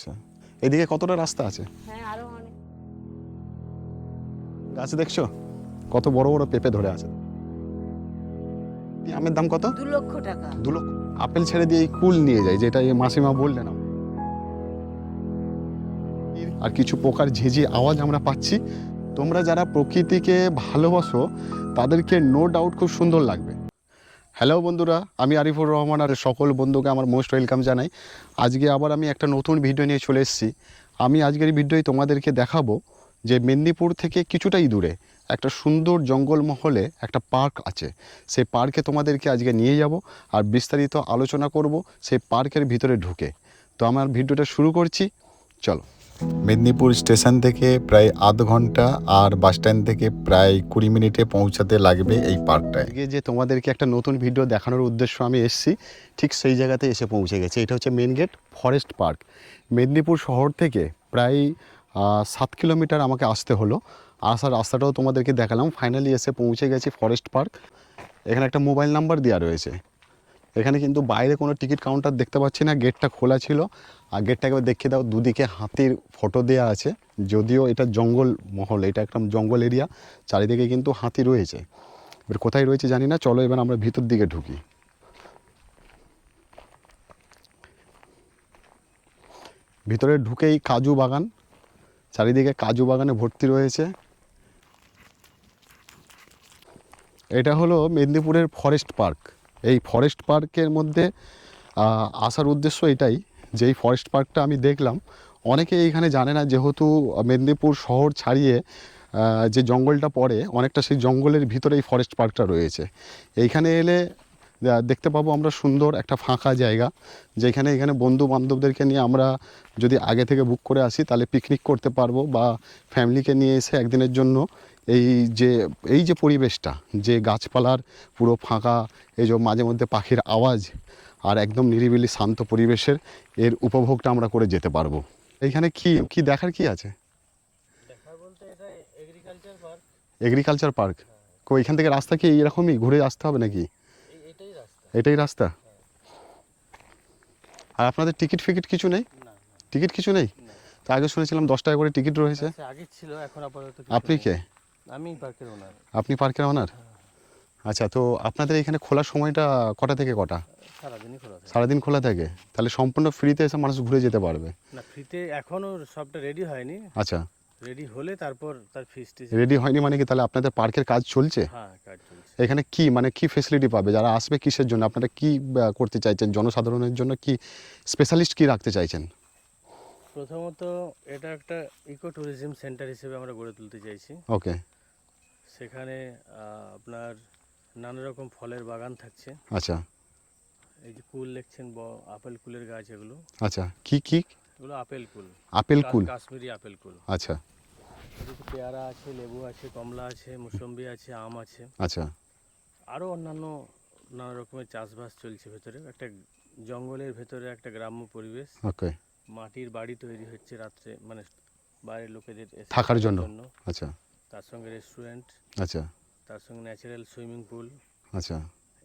আচ্ছা, এদিকে কতটা রাস্তা আছে? হ্যাঁ আরো অনেক। গাছ দেখছো কত বড় বড় পেঁপে ধরে আছে। এই আমের দাম কত? 2 লক্ষ টাকা। 2 লক্ষ। আপেল ছেড়ে দিয়ে এই কুল নিয়ে যায়, যেটা এই মাসিমা বললেন। আর কিছু পোকার ঝিঝি আওয়াজ আমরা পাচ্ছি। তোমরা যারা প্রকৃতিকে ভালোবাসো তাদেরকে নো ডাউট খুব সুন্দর লাগবে। হ্যালো বন্ধুরা, আমি আরিফুর রহমান আর সকল বন্ধুকে আমার মোস্ট ওয়েলকাম জানাই। আজকে আবার আমি একটা নতুন ভিডিও নিয়ে চলে এসেছি। আমি আজকের ভিডিওয় তোমাদেরকে দেখাবো যে মেদিনীপুর থেকে কিছুটাই দূরে একটা সুন্দর জঙ্গলমহলে একটা পার্ক আছে। সেই পার্কে তোমাদেরকে আজকে নিয়ে যাব আর বিস্তারিত আলোচনা করব সেই পার্কের ভিতরে ঢুকে। তো আমার ভিডিওটা শুরু করছি, চলো। মেদিনীপুর স্টেশন থেকে প্রায় আধ ঘন্টা আর বাস স্ট্যান্ড থেকে প্রায় 20 মিনিটে পৌঁছাতে লাগবে এই পার্কটায়। আজকে যে তোমাদেরকে একটা নতুন ভিডিও দেখানোর উদ্দেশ্য আমি এসেছি, ঠিক সেই জায়গাতে এসে পৌঁছে গেছে। এটা হচ্ছে main gate, forest park. Medinipur শহর থেকে প্রায় 7 কিলোমিটার আমাকে আসতে হলো। আসার রাস্তাটাও তোমাদেরকে দেখালাম। ফাইনালি এসে পৌঁছে গেছি ফরেস্ট পার্ক। এখানে একটা মোবাইল নাম্বার দেওয়া রয়েছে। এখানে কিন্তু বাইরে কোনো টিকিট কাউন্টার দেখতে পাচ্ছি না, গেটটা খোলা ছিল। আর গেটটাকে দেখিয়ে দাও, দুদিকে হাতির ফটো দেওয়া আছে। যদিও এটা জঙ্গল মহল, এটা একটা জঙ্গল এরিয়া, চারিদিকে কিন্তু হাতি রয়েছে। এবার কোথায় রয়েছে জানি না, চলো এবার আমরা ভিতর দিকে ঢুকি। ভিতরে ঢুকেই কাজু বাগান, চারিদিকে কাজু বাগানে ভর্তি রয়েছে। এটা হলো মেদিনীপুরের ফরেস্ট পার্ক। এই ফরেস্ট পার্কের মধ্যে আসার উদ্দেশ্য এটাই যে এই ফরেস্ট পার্কটা আমি দেখলাম অনেকে এইখানে জানে না, যেহেতু মেদিনীপুর শহর ছাড়িয়ে যে জঙ্গলটা পড়ে অনেকটা, সেই জঙ্গলের ভিতরে এই ফরেস্ট পার্কটা রয়েছে। এইখানে এলে দেখতে পাবো আমরা সুন্দর একটা ফাঁকা জায়গা, যেখানে এখানে বন্ধু বান্ধবদেরকে নিয়ে আমরা যদি আগে থেকে বুক করে আসি তাহলে পিকনিক করতে পারবো, বা ফ্যামিলিকে নিয়ে এসে একদিনের জন্য এই যে পরিবেশটা, যে গাছপালার পুরো ফাঁকা, এই যে মাঝে মধ্যে পাখির আওয়াজ আর একদম নিরিবিলি শান্ত পরিবেশের এর উপভোগটা আমরা করে যেতে পারবো। এইখানে কি কি দেখার কি আছে? দেখার বলতে এটা এগ্রিকালচার পার্ক। Agriculture park. ওইখান থেকে রাস্তা কি এইরকমই ঘুরে আসতে হবে নাকি? এটাই রাস্তা। এটাই রাস্তা? আর আপনাদের টিকিট ফিকিট কিছু নেই? না টিকিট কিছু নেই? না। তা আগে শুনেছিলাম 10 টাকা করে টিকিট রয়েছে। আচ্ছা, আগে ছিল, এখন আপাতত কিছু আপনি নেই। কে? আমি পার্কের ওনার। আপনি পার্কের ওনার? আচ্ছা, তো আপনাদের এখানে খোলার সময়টা কটা থেকে কটা? সারাদিনই খোলা থাকে। সারাদিন খোলা থাকে? তাহলে সম্পূর্ণ ফ্রিতে এসে মানুষ ঘুরে যেতে পারবে? না, ফ্রিতে এখনো সবটা রেডি হয়নি। আচ্ছা, রেডি হলে তারপর তার ফিসটি। রেডি হয়নি মানে কি? তাহলে আপনাদের পার্কের কাজ চলছে? হ্যাঁ, কাজ চলছে। এখানে কি মানে কি ফেসিলিটি পাবে যারা আসবে? কিসের জন্য আপনারা কি করতে চাইছেন? জনসাধারণের জন্য কি স্পেশালিস্ট কি রাখতে চাইছেন? প্রথমত এটা একটা ইকো ট্যুরিজম সেন্টার হিসেবে আমরা গড়ে তুলতে চাইছি। ওকে। সেখানে আপনার নানা রকম ফলের বাগান থাকছে। আচ্ছা এই যে কুল দেখছেন, আপেল কুলের গাছ, এগুলো আচ্ছা, কি কি? এগুলো আপেল কুল। আপেল কুল? কাশ্মীরি আপেল কুল। আচ্ছা এদিকে পেয়ারা আছে, লেবু আছে, কমলা আছে, মুসম্বি আছে, আম আছে। আচ্ছা আরও অন্যান্য নানা রকমের চাষবাস চলছে। ভেতরে একটা জঙ্গলের ভেতরে একটা গ্রাম্য পরিবেশ। ওকে। মাটির বাড়ি তৈরি হচ্ছে রাত্রে, মানে বাইরের লোকেদের এসে থাকার জন্য? আচ্ছা তার সঙ্গে রেস্টুরেন্ট, আচ্ছা তার সঙ্গে ন্যাচারাল সুইমিং পুল, আচ্ছা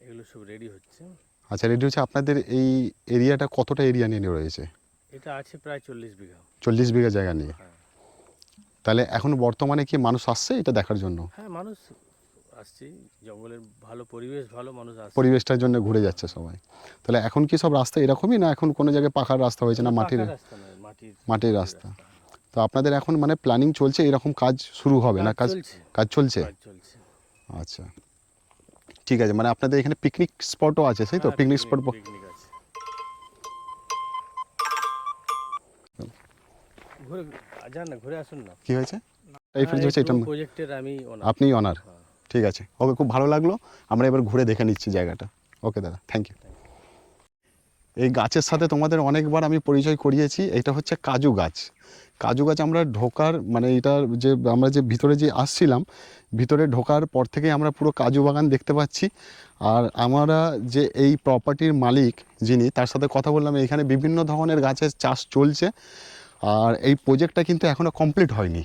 এগুলো সব রেডি হচ্ছে। আচ্ছা, রেডি হচ্ছে। আপনাদের এই এরিয়াটা কতটা এরিয়া নিয়ে রয়েছে? এটা আছে প্রায় 40 বিঘা। 40 বিঘা জায়গা নিয়ে? হ্যাঁ। তাহলে এখন বর্তমানে কি মানুষ আসছে এটা দেখার জন্য? হ্যাঁ, মানুষ আসছে, জঙ্গলের ভালো পরিবেশ, ভালো মানুষ আসছে। পরিবেশটার জন্য ঘুরে যাচ্ছে সবাই। তাহলে এখন কি সব রাস্তা এরকমই, না এখন কোনো জায়গায় পাকার রাস্তা হয়েছে, না মাটির? পাকা রাস্তা নয়, মাটির রাস্তা। তো আপনাদের এখন মানে প্ল্যানিং চলছে, এরকম কাজ শুরু হবে না? কাজ চলছে। কাজ চলছে? কাজ চলছে। আচ্ছা ঠিক আছে, মানে আপনাদের এখানে পিকনিক স্পটও আছে, সেই তো? হ্যাঁ, পিকনিক স্পট পিকনিক আছে। ঘুরে যান না, ঘুরে আসুন না। কি হয়েছে? টাইপের যে হচ্ছে এটা প্রজেক্টের আমি ওনার। আপনি অনার? ঠিক আছে, ওকে, খুব ভালো লাগলো। আমরা এবার ঘুরে দেখে নিচ্ছি জায়গাটা। ওকে দাদা, থ্যাংক ইউ। এই গাছের সাথে তোমাদের অনেকবার আমি পরিচয় করিয়েছি। এটা হচ্ছে কাজু গাছ। কাজু গাছ আমরা ঢোকার মানে এটার যে আমরা যে ভিতরে যে আসছিলাম, ভিতরে ঢোকার পর থেকেই আমরা পুরো কাজু বাগান দেখতে পাচ্ছি। আর আমরা যে এই প্রপার্টির মালিক যিনি, তার সাথে কথা বললাম। এখানে বিভিন্ন ধরনের গাছের চাষ চলছে, আর এই প্রজেক্টটা কিন্তু এখনও কমপ্লিট হয়নি,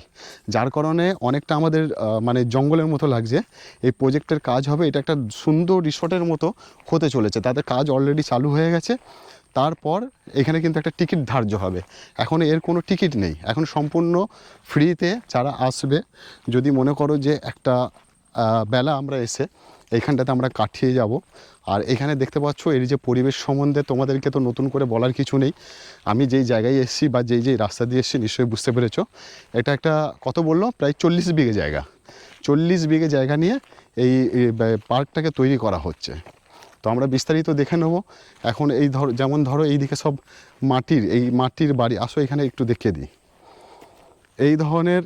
যার কারণে অনেকটা আমাদের মানে জঙ্গলের মতো লাগছে। এই প্রজেক্টের কাজ হবে, এটা একটা সুন্দর রিসর্টের মতো হতে চলেছে, তাদের কাজ অলরেডি চালু হয়ে গেছে। তারপর এখানে কিন্তু একটা টিকিট ধার্য হবে। এখন এর কোনো টিকিট নেই, এখন সম্পূর্ণ ফ্রিতে যারা আসবে, যদি মনে করো যে একটা বেলা আমরা এসে এইখানটাতে আমরা কাটিয়ে যাব। আর এখানে দেখতে পাচ্ছ এর যে পরিবেশ সম্বন্ধে তোমাদেরকে তো নতুন করে বলার কিছু নেই। আমি যেই জায়গায় এসেছি বা যেই রাস্তা দিয়ে এসেছি নিশ্চয়ই বুঝতে পেরেছো। এটা একটা কত বললো, প্রায় 40 বিঘে জায়গা, 40 বিঘে জায়গা নিয়ে এই পার্কটাকে তৈরি করা হচ্ছে। তো আমরা বিস্তারিত দেখে নেব। এখন এই যেমন ধরো এইদিকে সব মাটির বাড়ি, আসো এখানে একটু দেখিয়ে দিই। এই ধরনের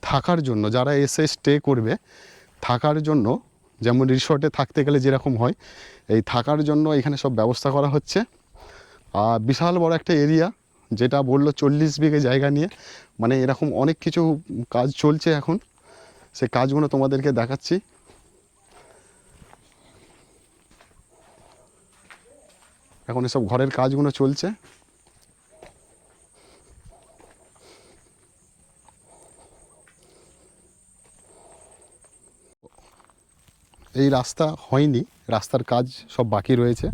থাকার জন্য যারা এসে স্টে করবে, থাকার জন্য যেমন রিসর্টে থাকতে গেলে যেরকম হয়, এই থাকার জন্য এখানে সব ব্যবস্থা করা হচ্ছে। আর বিশাল বড় একটা এরিয়া, যেটা বললো 40 বিঘে জায়গা নিয়ে, মানে এরকম অনেক কিছু কাজ চলছে এখন, সেই কাজগুলো তোমাদেরকে দেখাচ্ছি। এখন এসব ঘরের কাজগুলো চলছে। এই রাস্তা হয়নি, রাস্তার কাজ সব বাকি রয়েছে,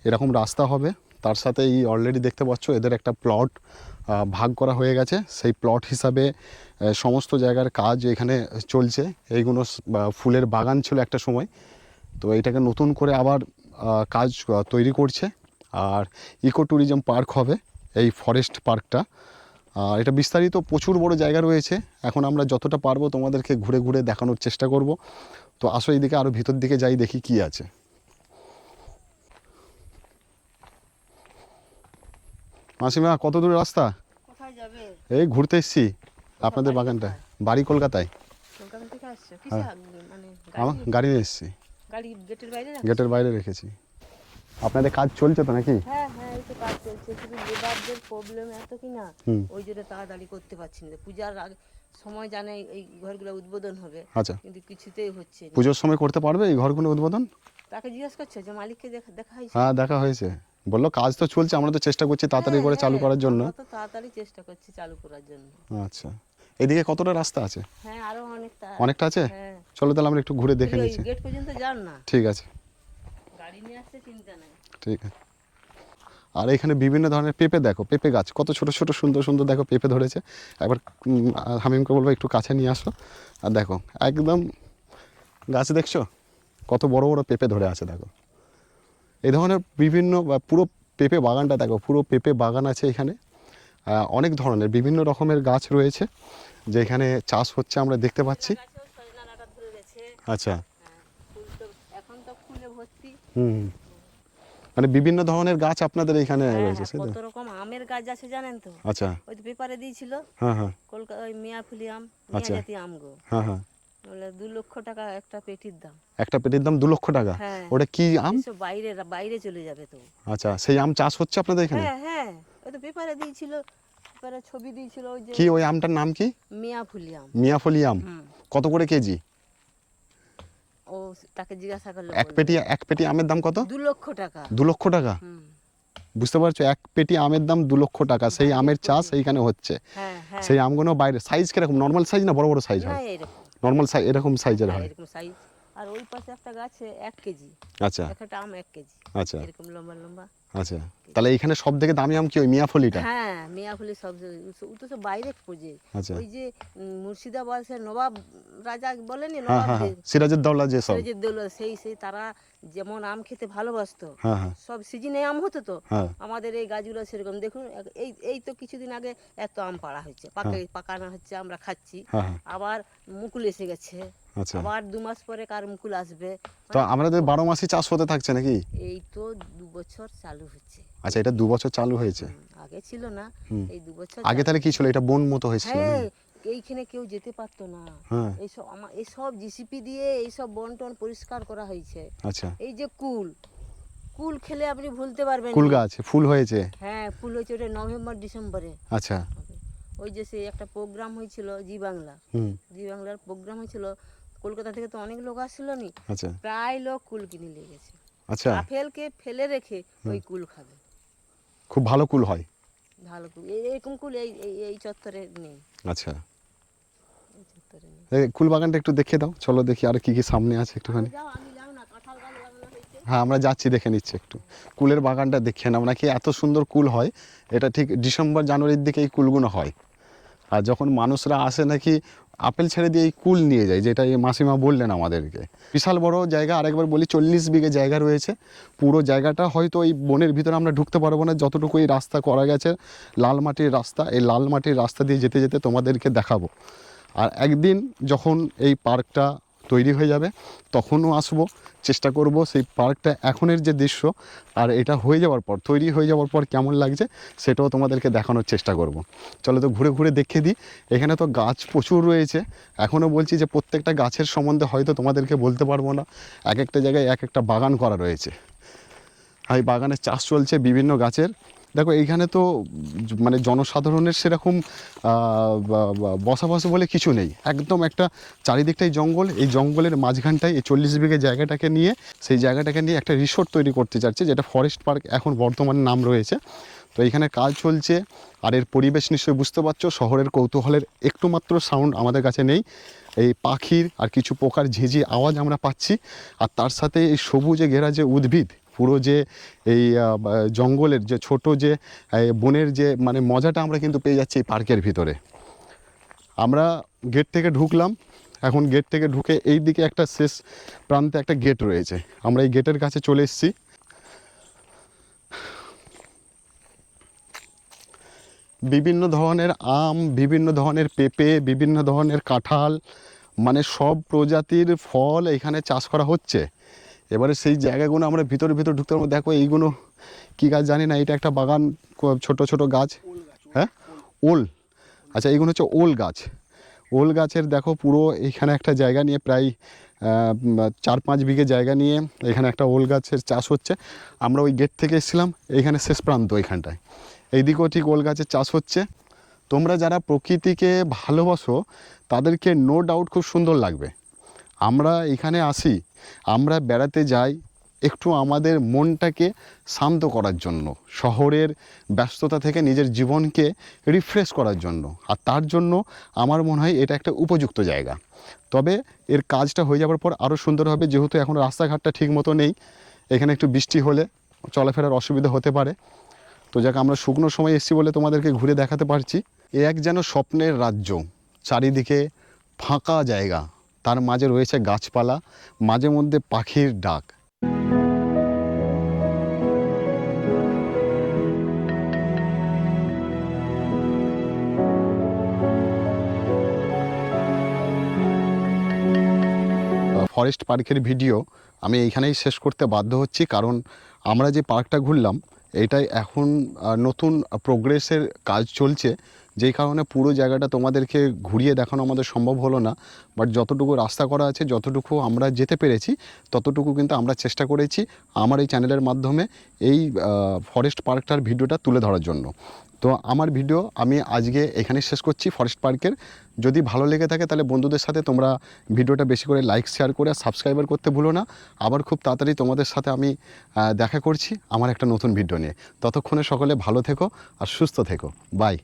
এরকম রাস্তা হবে। তার সাথে এই অলরেডি দেখতে পাচ্ছ এদের একটা প্লট ভাগ করা হয়ে গেছে, সেই প্লট হিসাবে সমস্ত জায়গার কাজ এখানে চলছে। এইগুলো ফুলের বাগান ছিল একটা সময়, তো এটাকে নতুন করে আবার কাজ তৈরি করছে। আর ইকো ট্যুরিজম পার্ক হবে এই ফরেস্ট পার্কটা। আর এটা বিস্তারিত প্রচুর বড় জায়গা রয়েছে। এখন আমরা যতটা পারবো তোমাদেরকে ঘুরে ঘুরে দেখানোর চেষ্টা করব। তো আসো এইদিকে আরও ভিতর দিকে যাই, দেখি কি আছে। মাসিমা কত দূর রাস্তা? কোথায় যাবে? এই ঘুরতে এসছি আপনাদের বাগানটা। বাড়ি কলকাতায়। কলকাতা থেকে আসছো? হ্যাঁ। মানে আমার গাড়ি নিয়ে এসছি, গাড়ি গেটের বাইরে রাখছো? গেটের বাইরে রেখেছি। আপনাদের কাজ চলছে তো নাকি? হ্যাঁ হ্যাঁ, এই তো কাজ চলছে, শুধু লেবারদের প্রবলেম এত কি না, হুম। ওই জন্য তাড়াতাড়ি করতে পারছি না। পূজার সময় জানে এই ঘরগুলো উদ্বোধন হবে, আচ্ছা, কিন্তু কিছুতেই হচ্ছে না। পুজোর সময় করতে পারবে এই ঘরগুলো উদ্বোধন? তাকে জিজ্ঞেস করছো যে মালিককে দেখা হয়েছে? হ্যাঁ দেখা হয়েছে, বললো কাজ তো চলছে, আমরা তো চেষ্টা করছি তাড়াতাড়ি করে চালু করার জন্য। আমরা তো তাড়াতাড়ি চেষ্টা করছি চালু করার জন্য। আচ্ছা, এদিকে কতটা রাস্তা আছে? হ্যাঁ আরো অনেকটা। অনেকটা আছে? হ্যাঁ, চলো তাহলে আমরা একটু ঘুরে দেখে ওই নিচ্ছি। গেট পর্যন্ত যান না, ঠিক আছে, গাড়ি নিয়ে আসছে, চিন্তা নাই। ঠিক আছে। আর এখানে বিভিন্ন ধরনের পেঁপে, দেখো পেঁপে গাছ কত ছোট ছোট সুন্দর সুন্দর, দেখো পেঁপে ধরেছে। একবার হামিমকে বলবো একটু কাছে নিয়ে আসো। আর দেখো একদম গাছ দেখছো কত বড় বড় পেঁপে ধরে আছে, দেখো এই ধরনের বিভিন্ন পুরো পেঁপে বাগানটা দেখো, পুরো পেঁপে বাগান আছে এখানে। অনেক ধরনের বিভিন্ন রকমের গাছ রয়েছে যেখানে চাষ হচ্ছে আমরা দেখতে পাচ্ছি। গাছেও সজনা ডাঁটা ধরে গেছে। আচ্ছা, হ্যাঁ, ফুল তো এখন তো ফুলে ভর্তি। হুম, মানে বিভিন্ন ধরনের গাছ আপনাদের এখানে হ্যাঁ, রয়েছে, সেই তো? কত রকম আমের গাছ আছে জানেন তো? আচ্ছা, ওই তো পেপারে দিয়েছিল, হ্যাঁ হ্যাঁ, কলকাতা ওই মিয়াফুলি আম, আচ্ছা। মিয়া জাতি আম গো, হ্যাঁ হ্যাঁ, বলে 2 লক্ষ টাকা একটা পেটির দাম। একটা পেটির দাম 2 লক্ষ টাকা? হ্যাঁ, ওটা কি আম? এসব বাইরে বাইরে চলে যাবে তো। আচ্ছা, সেই আম চাষ হচ্ছে আপনাদের এখানে? হ্যাঁ হ্যাঁ, ওই তো পেপারে দিয়েছিল, পেপারে ছবি দিয়েছিল, ওই যে কি ওই আমটার নাম কি? মিয়াফুলি আম। মিয়াফলি আম? হুম, কত করে কেজি? ও তাকে জিজ্ঞাসা করলে এক পেটি আমের দাম কত? 2 লক্ষ টাকা। 2 লক্ষ টাকা? হুম, বুঝতে পারছো, এক পেটি আমের দাম 2 লক্ষ টাকা। সেই আমের চাষ এইখানে হচ্ছে। হ্যাঁ হ্যাঁ, সেই আমগুলো বাইরে সাইজ কিরকম, নর্মাল সাইজ না বড় বড় সাইজ না হয়? এরকম, নর্মাল সাইজ, এরকম সাইজের হ্যাঁ হয়? এরকম সাইজ। আর ওই পাশে একটা গাছে 1 কেজি, আচ্ছা একটা আম 1 কেজি, আচ্ছা এরকম লম্বা লম্বা। আচ্ছা, তাহলে এখানে সব থেকে দামি আম কি ওই মিয়াফলিটা? হ্যাঁ, মিয়াফুলি সব ও তো সব বাইরে খোঁজে। আচ্ছা, ওই যে মুর্শিদাবাদ সে নবাব রাজা বলেনি, হ্যাঁ হ্যাঁ হ্যাঁ, সিরাজউদ্দৌলা যে সব। সিরাজউদ্দৌলা, সেই তারা যেমন আম খেতে ভালোবাসতো, হ্যাঁ হ্যাঁ সব সিজনে আম হতো তো। হ্যাঁ, আমাদের এই গাছগুলো সেরকম দেখুন, এই তো কিছুদিন আগে এত আম পাড়া হয়েছে, পাকানো হচ্ছে, আমরা খাচ্ছি। হ্যাঁ হ্যাঁ, আবার মুকুল এসে গেছে, আচ্ছা। আবার 2 মাস পরে কার মুকুল আসবে। তো আমাদের 12 মাসই চাষ হতে থাকছে নাকি? এই তো 2 বছর চালু হচ্ছে। আচ্ছা, এটা 2 বছর চালু হয়েছে? আগে ছিল না, হুম। এই 2 বছর আগে তাহলে কি ছিল, এটা বন মতো হয়েছিল হ্যাঁ, নাকি? এইখানে কেউ যেতে পারতো না। হ্যাঁ, এইসব জিসিপি দিয়ে এইসব বন্টন পরিষ্কার করা হয়েছে। আচ্ছা। এই যে কুল খেলে আপনি ভুলতে পারবেন কুল না। গাছ ফুল হয়েছে? হ্যাঁ, ফুল হয়েছে, ওটা নভেম্বর ডিসেম্বরে আচ্ছা, হবে। ওই যে সেই একটা প্রোগ্রাম হয়েছিল জি বাংলা, হুম, জি বাংলার প্রোগ্রাম হয়েছিল, কলকাতা থেকে তো অনেক লোক আসছিল নি, আচ্ছা প্রায় লোক কুল কিনে নিয়ে গেছে। আচ্ছা, আপেলকে ফেলে রেখে ওই কুল খাবে। খুব ভালো কুল হয়? ভালো কুল, এরকম কুল এই চত্বরে নেই, আচ্ছা, এই চত্বরে নেই। এই কুল বাগানটা একটু দেখিয়ে দাও, চলো দেখি আর কি কি সামনে আছে একটুখানি। যাও, আমি যাও না, কাঁঠাল গাছ লাগানো হয়েছে। হ্যাঁ আমরা যাচ্ছি, দেখে নিচ্ছি একটু কুলের বাগানটা দেখে নাও, নাকি এত সুন্দর কুল হয়। এটা ঠিক ডিসেম্বর জানুয়ারির দিকে এই কুলগুলো হয়। আর যখন মানুষরা আসে নাকি আপেল ছেড়ে দিয়ে এই কুল নিয়ে যায়, যেটা এই মাসিমা বললেন আমাদেরকে। বিশাল বড় জায়গা, আরেকবার বলি 40 বিঘে জায়গা রয়েছে। পুরো জায়গাটা হয়তো এই বনের ভিতরে আমরা ঢুকতে পারবো না, যতটুকু এই রাস্তা করা গেছে লাল মাটির রাস্তা, এই লাল মাটির রাস্তা দিয়ে যেতে যেতে তোমাদেরকে দেখাবো। আর একদিন যখন এই পার্কটা তৈরি হয়ে যাবে তখনও আসবো, চেষ্টা করব সেই পার্কটা এখনের যে দৃশ্য আর এটা হয়ে যাওয়ার পর, তৈরি হয়ে যাওয়ার পর কেমন লাগছে সেটাও তোমাদেরকে দেখানোর চেষ্টা করব। চলো তো ঘুরে ঘুরে দেখিয়ে দিই। এখানে তো গাছ প্রচুর রয়েছে। এখনও বলছি যে প্রত্যেকটা গাছের সম্বন্ধে হয়তো তোমাদেরকে বলতে পারবো না, এক একটা জায়গায় এক একটা বাগান করা রয়েছে। আর এই বাগানের চাষ চলছে বিভিন্ন গাছের। দেখো এইখানে তো মানে জনসাধারণের সেরকম বসবাস বলে কিছু নেই, একদম একটা চারিদিকটাই জঙ্গল। এই জঙ্গলের মাঝখানটায় এই 40 বিঘে জায়গাটাকে নিয়ে, সেই জায়গাটাকে নিয়ে একটা রিসোর্ট তৈরি করতে চাচ্ছে, যেটা ফরেস্ট পার্ক এখন বর্তমানে নাম রয়েছে। তো এইখানে কাজ চলছে। আর এর পরিবেশ নিশ্চয়ই বুঝতে পারছো, শহরের কৌতূহলের একটু মাত্র সাউন্ড আমাদের কাছে নেই। এই পাখির আর কিছু পোকার ঝিঝি আওয়াজ আমরা পাচ্ছি, আর তার সাথে এই সবুজে ঘেরা যে উদ্ভিদ, পুরো যে এই জঙ্গলের যে ছোট যে বনের যে মানে মজাটা আমরা কিন্তু পেয়ে যাচ্ছি এই পার্কের ভিতরে। আমরা গেট থেকে ঢুকলাম, এখন গেট থেকে ঢুকে এই দিকে একটা শেষ প্রান্তে একটা গেট রয়েছে, আমরা এই গেটের কাছে চলে এসেছি। বিভিন্ন ধরনের আম, বিভিন্ন ধরনের পেঁপে, বিভিন্ন ধরনের কাঁঠাল, মানে সব প্রজাতির ফল এখানে চাষ করা হচ্ছে। এবারে সেই জায়গাগুলো আমরা ভিতরে ঢুকতে পারবো। দেখো এইগুলো কী গাছ জানি না, এটা একটা বাগান, ছোট ছোট গাছ। হ্যাঁ, ওল। আচ্ছা, এইগুলো হচ্ছে ওল গাছ। ওল গাছের দেখো পুরো এইখানে একটা জায়গা নিয়ে প্রায় 4-5 বিঘে জায়গা নিয়ে এখানে একটা ওল গাছের চাষ হচ্ছে। আমরা ওই গেট থেকে এসেছিলাম, এইখানে শেষ প্রান্ত এইখানটায়, এইদিকেও ঠিক ওল গাছের চাষ হচ্ছে। তোমরা যারা প্রকৃতিকে ভালোবাসো তাদেরকে নো ডাউট খুব সুন্দর লাগবে। আমরা এখানে আসি, আমরা বেড়াতে যাই একটু আমাদের মনটাকে শান্ত করার জন্য, শহরের ব্যস্ততা থেকে নিজের জীবনকে রিফ্রেশ করার জন্য। আর তার জন্য আমার মনে হয় এটা একটা উপযুক্ত জায়গা। তবে এর কাজটা হয়ে যাওয়ার পর আরও সুন্দর হবে, যেহেতু এখন রাস্তাঘাটটা ঠিক মতো নেই, এখানে একটু বৃষ্টি হলে চলাফেরার অসুবিধা হতে পারে। তো যাক, আমরা শুকনো সময় এসেছি বলে তোমাদেরকে ঘুরে দেখাতে পারছি। এ এক যেন স্বপ্নের রাজ্য, চারিদিকে ফাঁকা জায়গা, তার মাঝে রয়েছে গাছপালা, মাঝে মধ্যে পাখির ডাক। ফরেস্ট পার্কের ভিডিও আমি এইখানেই শেষ করতে বাধ্য হচ্ছি, কারণ আমরা যে পার্কটা ঘুরলাম এটাই এখন নতুন প্রোগ্রেসের কাজ চলছে, যেই কারণে পুরো জায়গাটা তোমাদেরকে ঘুরিয়ে দেখানো আমাদের সম্ভব হলো না। বাট যতটুকু রাস্তা করা আছে, যতটুকু আমরা যেতে পেরেছি ততটুকু কিন্তু আমরা চেষ্টা করেছি আমার এই চ্যানেলের মাধ্যমে এই ফরেস্ট পার্কটার ভিডিওটা তুলে ধরার জন্য। তো আমার ভিডিও আমি আজকে এখানেই শেষ করছি ফরেস্ট পার্কের। যদি ভালো লেগে থাকে তাহলে বন্ধুদের সাথে তোমরা ভিডিওটা বেশি করে লাইক শেয়ার করে সাবস্ক্রাইবার করতে ভুলো না। আবার খুব তাড়াতাড়ি তোমাদের সাথে আমি দেখা করছি আমার একটা নতুন ভিডিও নিয়ে। ততক্ষণে সকলে ভালো থেকো আর সুস্থ থেকো। বাই।